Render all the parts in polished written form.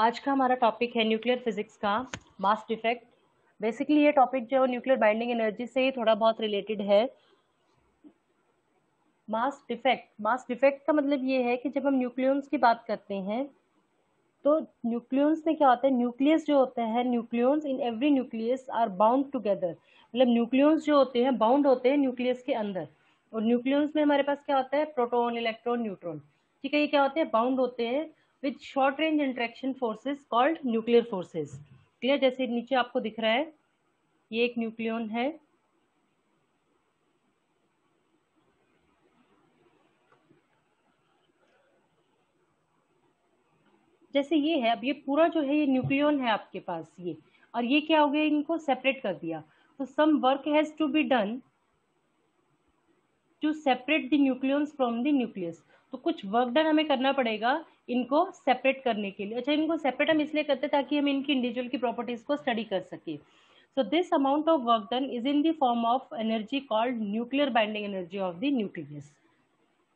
आज का हमारा टॉपिक है न्यूक्लियर फिजिक्स का मास डिफेक्ट। बेसिकली ये टॉपिक जो न्यूक्लियर बाइंडिंग एनर्जी से ही थोड़ा बहुत रिलेटेड है। मास डिफेक्ट का मतलब ये है कि जब हम न्यूक्लियॉन्स की बात करते हैं तो न्यूक्लियॉन्स में क्या होता है, न्यूक्लियस जो होता है, nucleons in every nucleus are bound together. मतलब न्यूक्लियॉन्स जो होते हैं बाउंड होते हैं न्यूक्लियस के अंदर। और न्यूक्लियॉन्स में हमारे पास क्या होता है, प्रोटॉन, इलेक्ट्रॉन, न्यूट्रॉन। ठीक है, ये क्या होते हैं, बाउंड होते हैं with short range interaction forces called nuclear forces. Clear? जैसे नीचे आपको दिख रहा है, ये एक न्यूक्लियॉन है, जैसे ये है। अब ये पूरा जो है ये न्यूक्लियॉन है आपके पास ये, और ये क्या हो गया, इनको सेपरेट कर दिया। तो some work has to be done to separate the nucleons from the nucleus. तो कुछ वर्क डन हमें करना पड़ेगा इनको सेपरेट करने के लिए। अच्छा, इनको सेपरेट हम इसलिए करते हैं ताकि हम इनकी इंडिविजुअल की प्रॉपर्टीज को स्टडी कर सके। So this amount of work done is in the form of energy called nuclear binding energy of the nucleus.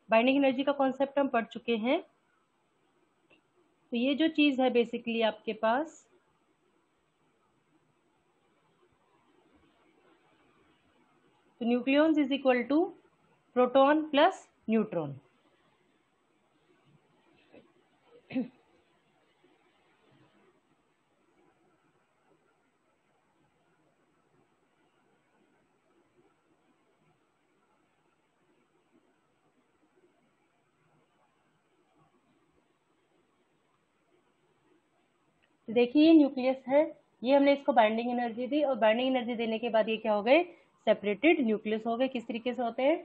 Binding energy का कॉन्सेप्ट हम पढ़ चुके हैं। तो ये जो चीज है बेसिकली आपके पास, तो nucleons is equal to proton plus neutron. देखिए ये न्यूक्लियस है, ये हमने इसको बाइंडिंग एनर्जी दी, और बाइंडिंग एनर्जी देने के बाद ये क्या हो गए, सेपरेटेड न्यूक्लियस हो गए। किस तरीके से होते हैं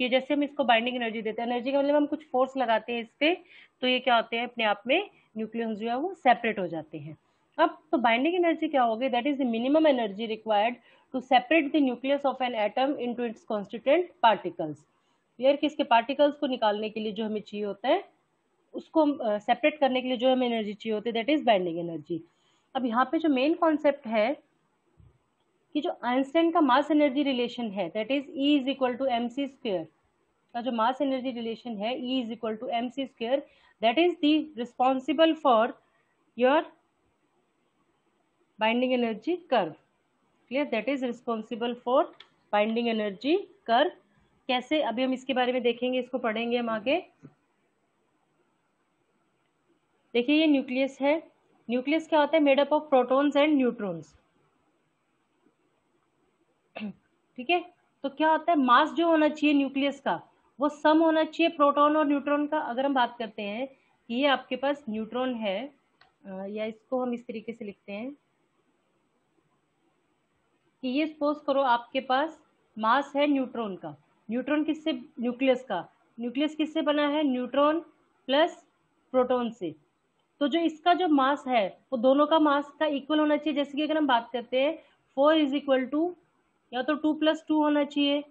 कि जैसे हम इसको बाइंडिंग एनर्जी देते हैं, एनर्जी का मतलब हम कुछ फोर्स लगाते हैं इस पे, तो ये क्या होते हैं, अपने आप में न्यूक्लियस जो है वो सेपरेट हो जाते हैं। अब तो बाइंडिंग एनर्जी क्या हो गई, that is the minimum energy required to separate the nucleus of an atom into its constituent particles. Clear? कि इसके पार्टिकल्स को निकालने के लिए जो हमें चाहिए होता है, उसको सेपरेट करने के लिए जो हमें एनर्जी चाहिए होती है, दैट इज बाइंडिंग एनर्जी। अब यहाँ पे जो मेन कॉन्सेप्ट है कि जो आइंस्टाइन का मास एनर्जी रिलेशन है, that is E is equal to M C square का जो मास एनर्जी रिलेशन है, E is equal to M C square, that is the responsible for your binding energy curve. Clear? That is responsible for binding energy curve. कैसे, अभी हम इसके बारे में देखेंगे, इसको पढ़ेंगे हम आगे। देखिए ये न्यूक्लियस है, न्यूक्लियस क्या होता है, made up of protons and neutrons. ठीक है, तो क्या होता है, मास जो होना चाहिए न्यूक्लियस का वो सम होना चाहिए प्रोटॉन और न्यूट्रॉन का। अगर हम बात करते हैं कि ये आपके पास न्यूट्रॉन है, या इसको हम इस तरीके से लिखते हैं कि ये सपोज करो आपके पास मास है न्यूट्रॉन का। न्यूट्रॉन किससे, न्यूक्लियस का। न्यूक्लियस किससे बना है, न्यूट्रॉन प्लस प्रोटॉन से। तो जो इसका जो मास है वो दोनों का मास का इक्वल होना चाहिए। जैसे कि अगर हम बात करते हैं 4 इज इक्वल टू या तो 2 प्लस 2 होना चाहिए,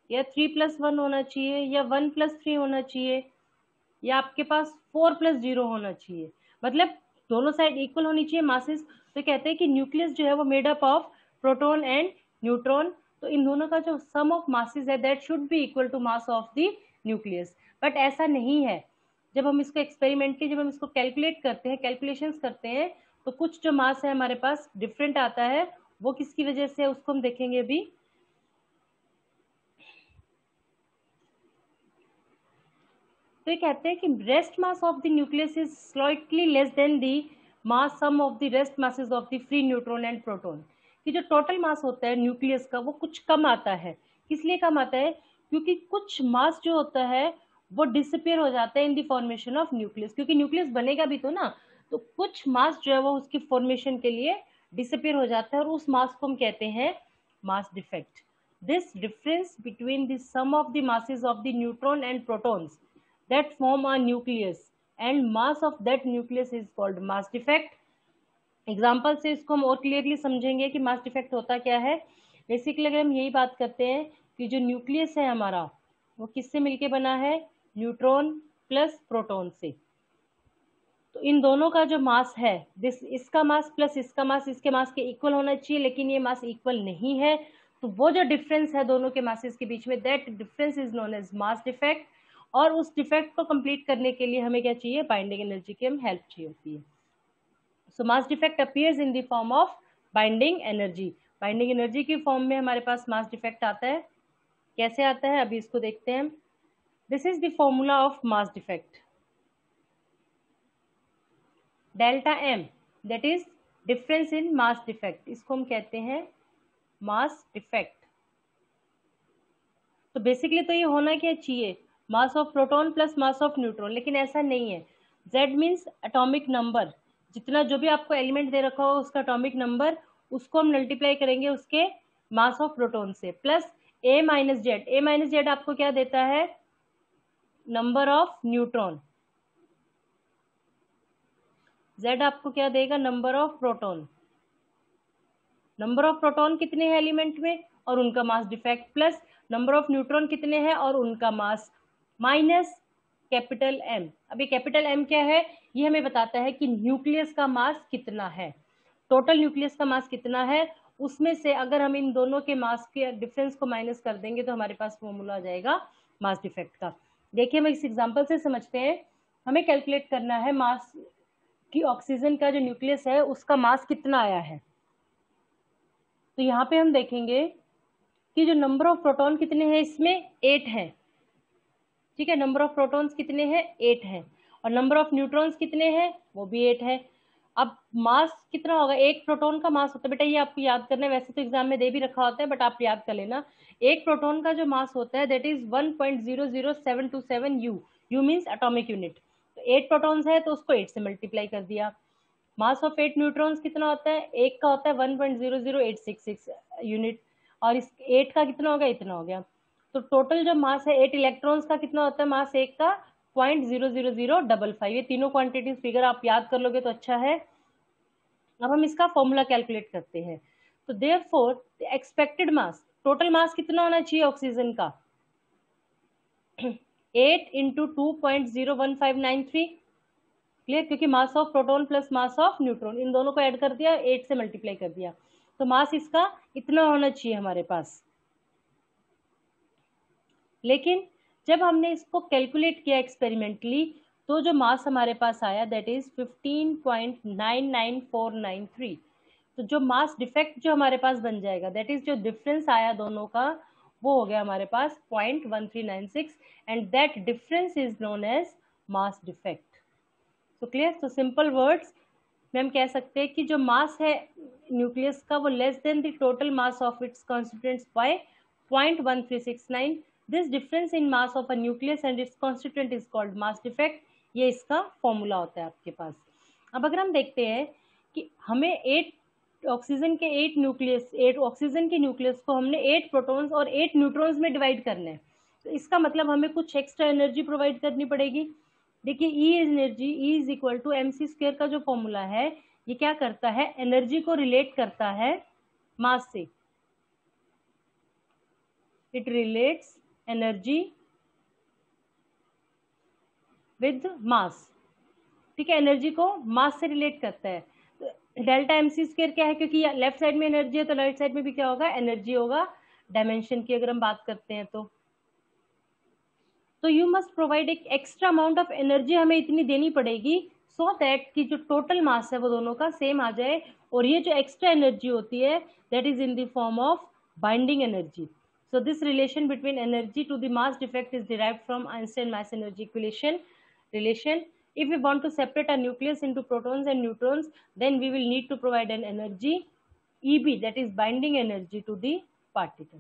या 3 प्लस 1 होना चाहिए, या 1 प्लस 3 होना चाहिए, या आपके पास 4 प्लस 0 होना चाहिए। मतलब दोनों साइड इक्वल होनी चाहिए मासेस। तो कहते हैं कि न्यूक्लियस जो है वो made up of proton and neutron. तो इन दोनों का जो सम ऑफ मासेस है that should be equal to mass of the nucleus. But ऐसा नहीं है। जब हम इसको एक्सपेरिमेंट के, जब हम इसको कैलकुलेट करते हैं, कैलकुलेशंस करते हैं, तो कुछ जो मास है हमारे पास डिफरेंट आता है। वो किसकी वजह से है उसको हम देखेंगे अभी। तो ये कहते हैं कि rest mass of the nucleus is slightly less than the mass sum of the rest masses of the free neutron and proton. कि जो टोटल मास होता है न्यूक्लियस का वो कुछ कम आता है। किस लिए कम आता है, क्योंकि कुछ मास जो होता है वो डिसअपियर हो जाता है in the formation of nucleus. क्योंकि न्यूक्लियस बनेगा भी तो ना, तो कुछ मास जो है वो उसकी फॉर्मेशन के लिए डिसअपियर हो जाता है, और उस मास को हम कहते हैं mass defect. This difference between the sum of the masses of the neutron and protons that form a nucleus and mass of that nucleus is called mass defect। Example से इसको हम और क्लियरली समझेंगे कि मास डिफेक्ट होता क्या है। Basically अगर हम यही बात करते हैं कि जो न्यूक्लियस है हमारा वो किससे मिलके बना है, न्यूट्रॉन प्लस प्रोटॉन से। तो इन दोनों का जो मास है, इसका मास प्लस इसका मास इसके मास के इक्वल होना चाहिए, लेकिन ये मास इक्वल नहीं है। तो वो जो डिफरेंस है दोनों के मासेस के बीच में, that difference is known as mass defect. और उस डिफेक्ट को कंप्लीट करने के लिए हमें क्या चाहिए, बाइंडिंग एनर्जी की हम हेल्प चाहिए होती है। So mass defect appears in the form of binding energy. Binding energy की फॉर्म में हमारे पास मास डिफेक्ट आता है। कैसे आता है अभी इसको देखते हैं। This is the formula of mass defect. Delta M that is difference in mass defect, इसको हम कहते हैं मास डिफेक्ट। तो बेसिकली तो ये होना क्या चाहिए, मास of proton plus mass of neutron, लेकिन ऐसा नहीं है। Z मीन्स एटॉमिक नंबर, जितना जो भी आपको एलिमेंट दे रखा हो उसका एटॉमिक नंबर, उसको हम मल्टीप्लाई करेंगे उसके मास ऑफ प्रोटॉन से, plus A minus Z. A minus Z आपको क्या देता है, नंबर ऑफ न्यूट्रॉन। Z आपको क्या देगा, number of proton. Number of proton कितने हैं एलिमेंट में और उनका mass defect, plus number of neutron कितने हैं और उनका मास, माइनस कैपिटल एम। अभी कैपिटल एम क्या है, ये हमें बताता है कि न्यूक्लियस का मास कितना है, टोटल न्यूक्लियस का मास कितना है, उसमें से अगर हम इन दोनों के मास के डिफरेंस को माइनस कर देंगे तो हमारे पास फॉर्मूला आ जाएगा मास डिफेक्ट का। देखिए हम इस एग्जांपल से समझते हैं। हमें कैलकुलेट करना है मास की ऑक्सीजन का जो न्यूक्लियस है उसका मास कितना आया है। तो यहाँ पे हम देखेंगे कि जो नंबर ऑफ प्रोटॉन कितने हैं, इसमें 8 हैं, ठीक है। नंबर ऑफ प्रोटॉन्स कितने हैं, 8 हैं, और नंबर ऑफ न्यूट्रॉन्स कितने हैं, वो भी 8 है। अब मास कितना होगा, एक प्रोटॉन का मास होता है, बेटा ये आपको याद करना है, वैसे तो एग्जाम में दे भी रखा होता है बट आप याद कर लेना। एक प्रोटॉन का जो मास होता है that is 1.00727 you. You means atomic unit. तो 8 प्रोटॉन्स है तो उसको 8 से मल्टीप्लाई कर दिया। मास ऑफ 8 न्यूट्रॉन्स कितना होता है, एक का होता है 1.00866 यूनिट, और इस 8 का कितना हो गया, इतना हो गया। तो टोटल जो मास है 8 इलेक्ट्रॉन्स का कितना होता है, मास एक का 0.00055। ये तीनों क्वांटिटीज फिगर आप याद कर लोगे तो अच्छा है। अब हम इसका फॉर्मूला कैलकुलेट करते हैं। तो देयरफॉर एक्सपेक्टेड मास, टोटल मास कितना होना चाहिए ऑक्सीजन का, 8 इंटू 2.01593, क्लियर, क्योंकि mass of proton plus mass of neutron इन दोनों को ऐड कर दिया, 8 से मल्टीप्लाई कर दिया, तो मास इसका इतना होना चाहिए हमारे पास। लेकिन जब हमने इसको कैलकुलेट किया एक्सपेरिमेंटली तो जो मास हमारे पास आया दैट इज 15.99493। तो जो मास डिफेक्ट जो हमारे पास बन जाएगा दैट इज जो डिफरेंस आया दोनों का वो हो गया हमारे पास 0.1396 and that difference is known as mass defect. तो क्लियर, तो सिंपल वर्ड्स में हम कह सकते हैं कि जो मास है न्यूक्लियस का वो less than the total mass of its constituents by 0.1369। This difference in mass of a nucleus and its constituent is called mass defect. ये इसका फॉर्मूला होता है आपके पास। अब अगर हम देखते हैं कि हमें 8 ऑक्सीजन के 8 न्यूक्लियस, 8 ऑक्सीजन के न्यूक्लियस को हमने 8 प्रोटॉन्स और 8 न्यूट्रॉन्स में डिवाइड करना है, तो इसका मतलब हमें कुछ एक्स्ट्रा एनर्जी प्रोवाइड करनी पड़ेगी। देखिए E energy, E is equal to MC square का जो फॉर्मूला है ये क्या करता है, एनर्जी को रिलेट करता है मास से। It relates energy with mass, ठीक है, एनर्जी को मास से रिलेट करता है। तो डेल्टा MC स्क्वायर क्या है, क्योंकि लेफ्ट साइड में एनर्जी है तो राइट साइड में भी क्या होगा, एनर्जी होगा। डायमेंशन की अगर हम बात करते हैं तो यू मस्ट प्रोवाइड एक एक्स्ट्रा अमाउंट ऑफ एनर्जी हमें इतनी देनी पड़ेगी सो दैट कि जो टोटल मास है वो दोनों का सेम आ जाए, और ये जो एक्स्ट्रा एनर्जी होती है that is in the form of binding energy. So this relation between energy to the mass defect is derived from Einstein mass energy equation relation. If we want to separate a nucleus into protons and neutrons, then we will need to provide an energy EB, that is binding energy to the particle.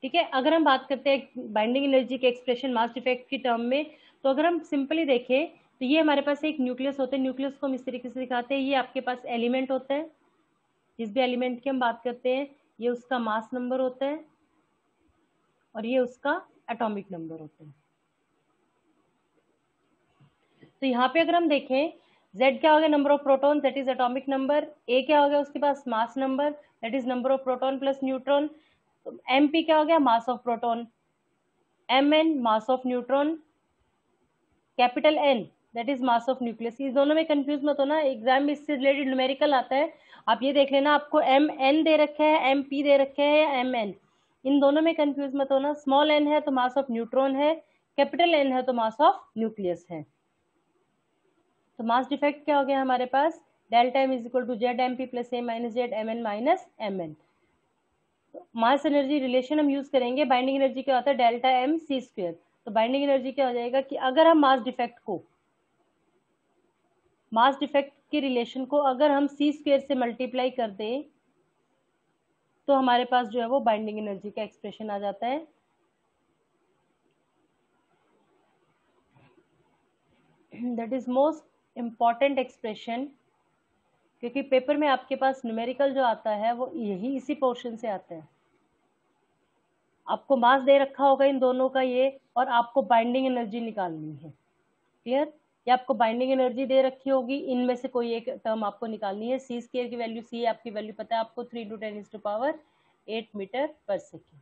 ठीक है, अगर हम बात करते हैं binding energy के expression mass defect की term में, तो अगर हम सिंपली देखें तो ये हमारे पास एक न्यूक्लियस होता है। न्यूक्लियस को हम इस तरीके से दिखाते हैं, ये आपके पास एलिमेंट होता है, जिस भी एलिमेंट की हम बात करते हैं ये उसका मास नंबर होता है और ये उसका एटॉमिक नंबर होता है। तो यहाँ पे अगर हम देखें Z क्या हो गया, number of proton that is atomic number, A क्या हो गया उसके पास mass number that is number of proton plus neutron, तो MP क्या हो गया, mass of proton, MN mass of neutron, capital N that is mass of nucleus. इस दोनों में कंफ्यूज मत होना, एग्जाम में इससे रिलेटेड न्यूमेरिकल आता है, आप ये देख लेना आपको MN दे रखे है, MP दे रखे हैं या MN, इन दोनों में कंफ्यूज मत होना। स्मॉल n है तो मास ऑफ न्यूट्रॉन है, कैपिटल N है तो मास ऑफ न्यूक्लियस है। तो मास डिफेक्ट क्या हो गया हमारे पास, delta M is equal to Z M P plus A minus Z M N minus M N. Mass energy relation हम यूज करेंगे, बाइंडिंग एनर्जी क्या होता है डेल्टा एम सी स्क्वायर। तो बाइंडिंग एनर्जी क्या हो जाएगा कि अगर हम मास डिफेक्ट के रिलेशन को अगर हम सी स्क्वायर से मल्टीप्लाई कर दें तो हमारे पास जो है वो बाइंडिंग एनर्जी का एक्सप्रेशन आ जाता है। That is most important expression, क्योंकि पेपर में आपके पास न्यूमेरिकल जो आता है वो यही इसी पोर्शन से आता है। आपको मास दे रखा होगा इन दोनों का ये, और आपको बाइंडिंग एनर्जी निकालनी है। क्लियर? या आपको बाइंडिंग एनर्जी दे रखी होगी, इनमें से कोई एक टर्म आपको निकालनी है। सी स्क्वायर की वैल्यू, सी आपकी वैल्यू पता है आपको 3 × 10⁸ मीटर पर second.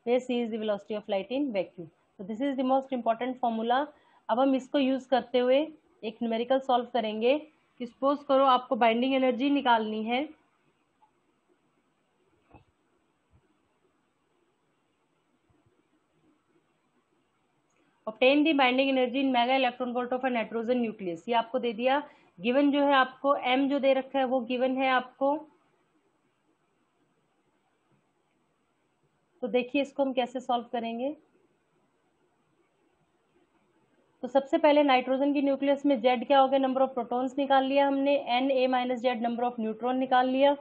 where c is the velocity of light in vacuum. So this is the most important formula। अब हम इसको यूज करते हुए एक न्यूमेरिकल सॉल्व करेंगे कि सपोज करो आपको बाइंडिंग एनर्जी निकालनी है। obtain the binding energy in mega electron volt of a nitrogen nucleus. ये आपको दे दिया, गिवन जो है आपको m जो दे रखा है वो गिवन है आपको। तो देखिए इसको हम कैसे सॉल्व करेंगे। तो सबसे पहले नाइट्रोजन की न्यूक्लियस में Z क्या हो गया, नंबर ऑफ प्रोटॉन्स निकाल लिया हमने, Na minus Z number of neutron निकाल लिया।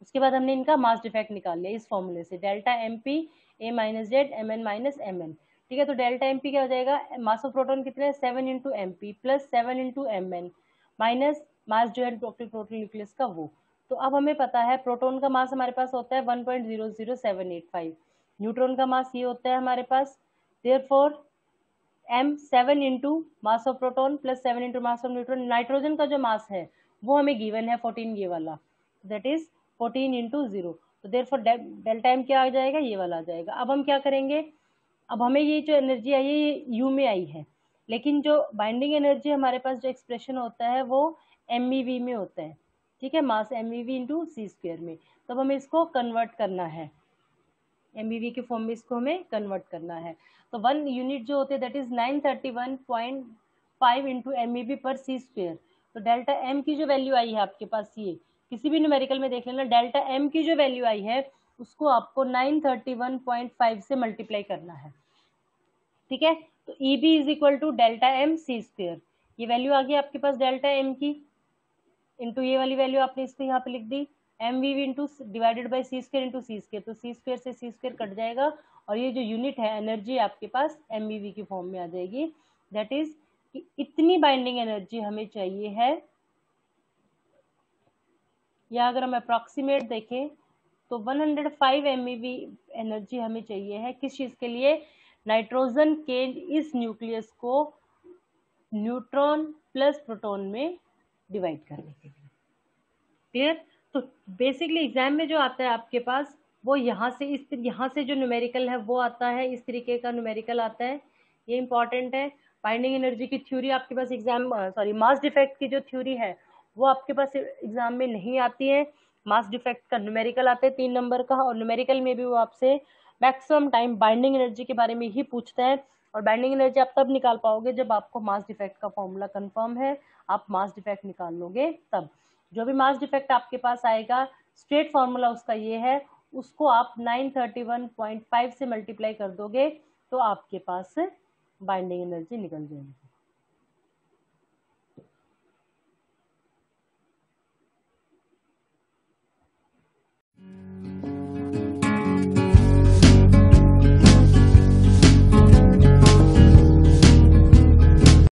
उसके बाद हमने इनका मास डिफेक्ट निकाल लिया इस फॉर्मूले से, delta M P A minus Z M N minus M N. ठीक है, तो डेल्टा एम पी क्या हो जाएगा, मास ऑफ प्रोटॉन कितने 7 into M P plus 7 into M N minus mass जो है टोटल न्यूक्लियस का वो। तो अब हमें पता है प्रोटॉन का मास हमारे पास होता है 1.00785, न्यूट्रॉन का मास ये होता है हमारे पास, therefore m 7 into mass of proton plus 7 into mass of neutron. Nitrogen का जो मास है वो हमें गिवन है 14 ये वाला, दैट इज 14 इंटू 0। तो देयरफॉर डेल्टा एम क्या आ जाएगा, ये वाला आ जाएगा। अब हम क्या करेंगे, अब हमें ये जो एनर्जी आई है ये यू में आई है, लेकिन जो बाइंडिंग एनर्जी हमारे पास जो एक्सप्रेशन होता है वो MeV में होता है। ठीक है, मास MeV इंटू सी स्क्वायर में। तो हमें इसको कन्वर्ट करना है, MeV के फॉर्म में इसको हमें कन्वर्ट करना है। तो 1 यूनिट जो होते हैं दैट इज 931.5 इंटू MeV पर सी स्क्वायर। तो डेल्टा एम की जो वैल्यू आई है आपके पास, ये किसी भी न्यूमेरिकल में देख लेना, डेल्टा एम की जो वैल्यू आई है उसको आपको 931.5 से मल्टीप्लाई करना है। ठीक है, तो EB is equal to delta M C square, ये वैल्यू आ गई आपके पास डेल्टा एम की, इंटू ये वाली वैल्यू आपने इसको यहाँ पे लिख दी MeV into divided by C square into C square. तो सी स्क्वायर से सी स्क्वायर कट जाएगा और ये जो यूनिट है एनर्जी आपके पास MeV की फॉर्म में आ जाएगी। दैट इज कि इतनी बाइंडिंग एनर्जी हमें चाहिए है, या अगर हम अप्रॉक्सीमेट देखें तो 105 MeV एनर्जी हमें चाहिए है। किस चीज़ के लिए, नाइट्रोजन के इस न्यूक्लियस को न्यूट्रॉन प्लस प्रोटॉन में डिवाइड करने के लिए। क्लियर? तो बेसिकली एग्जाम में जो आता है आपके पास वो यहाँ से जो न्यूमेरिकल है वो आता है, इस तरीके का न्यूमेरिकल आता है, ये इंपॉर्टेंट है। बाइंडिंग एनर्जी की थ्योरी आपके पास मास डिफेक्ट की जो थ्योरी है वो आपके पास एग्जाम में नहीं आती है। मास डिफेक्ट का न्यूमेरिकल आता है 3 नंबर का, और न्यूमेरिकल में भी वो आपसे मैक्सिमम टाइम बाइंडिंग एनर्जी के बारे में ही पूछता है। और बाइंडिंग एनर्जी आप तब निकाल पाओगे जब आपको मास डिफेक्ट का फॉर्मूला कंफर्म है, आप मास डिफेक्ट निकाल लोगे तब। जो भी मास डिफेक्ट आपके पास आएगा स्ट्रेट फॉर्मूला उसका ये है, उसको आप 931.5 से मल्टीप्लाई कर दोगे तो आपके पास बाइंडिंग एनर्जी निकल जाएगी।